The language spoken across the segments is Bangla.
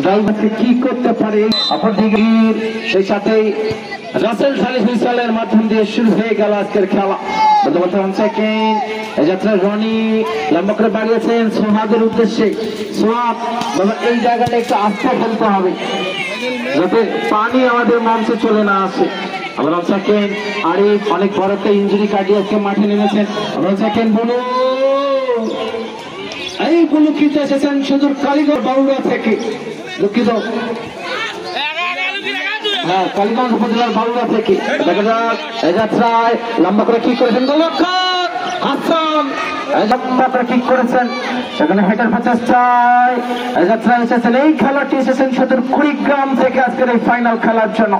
ড্রাইভারকে কি করতে পারে। অপরদিকে সেই সাথে রাসেল সালিস মিসাইলের মাধ্যম দিয়ে শুরু হয়ে গেল আজকের খেলা। যাত্রায় রনি লম্বা করে বাড়িয়েছেন সোহাদের উদ্দেশ্যে। সোহাদ বাবা এই জায়গাটা একটু আস্থা ফেলতে হবে যাতে পানি আমাদের মঞ্চে চলে না আসে। আমরা সেকেন্ড আরিফ অনেক বড় একটা ইঞ্জুরি কাটিয়ে আজকে মাঠে নেমেছেন। আমরা সেকেন্ড বলু এই বলু কিন্তু এসেছেন সুদূর কালীগঞ্জ বাউড়া থেকে, দুঃখিত হ্যাঁ কালীগঞ্জ উপজেলার বাউড়া থেকে। দেখা যাক এই যাত্রায় লম্বা করে কি করেছেন গোলরক্ষক হাসান, লম্বা করে কি করেছেন সেখানে হেডার প্রচেষ্টায় এই যাত্রায় এসেছেন। এই খেলাটি এসেছেন সুদূর কুড়িগ্রাম থেকে আজকের এই ফাইনাল খেলার জন্য।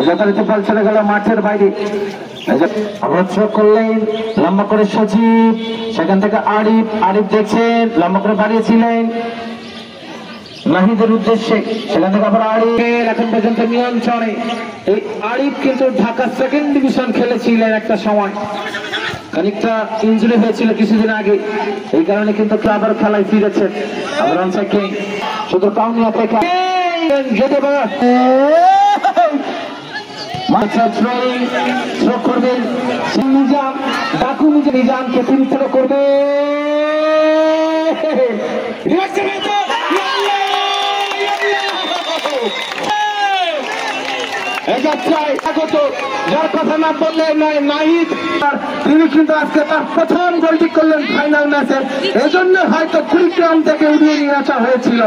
যথারীতি বল চলে গেল মাঠের বাইরে। অবরোধ করলেন লম্বা করে সজীব, সেখান থেকে আরিফ দেখছেন লম্বা করে বাড়িয়েছিলেন নাহিদের উদ্দেশ্যে, সেখান থেকে আবার আরিফ এখন পর্যন্ত নিয়ন্ত্রণে। এই আরিফ কিন্তু ঢাকা সেকেন্ড ডিভিশন খেলেছিলেন একটা সময়, খানিকটা ইনজুরি হয়েছিল কিছুদিন আগে, এই কারণে কিন্তু আবার খেলায় ফিরেছেন। আবার শুধু টাউনি অপেক্ষা করবেন নিজাম, ডাকু নিজামকে তিনি থ্রো করবে যার কথা না বললে নয় নাহিদ, তিনি কিন্তু আজকে তার প্রথম গোলটি করলেন ফাইনাল ম্যাচে, এজন্য হয়তো কুড়িগ্রাম থেকে উড়িয়ে নিয়ে আসা হয়েছিল।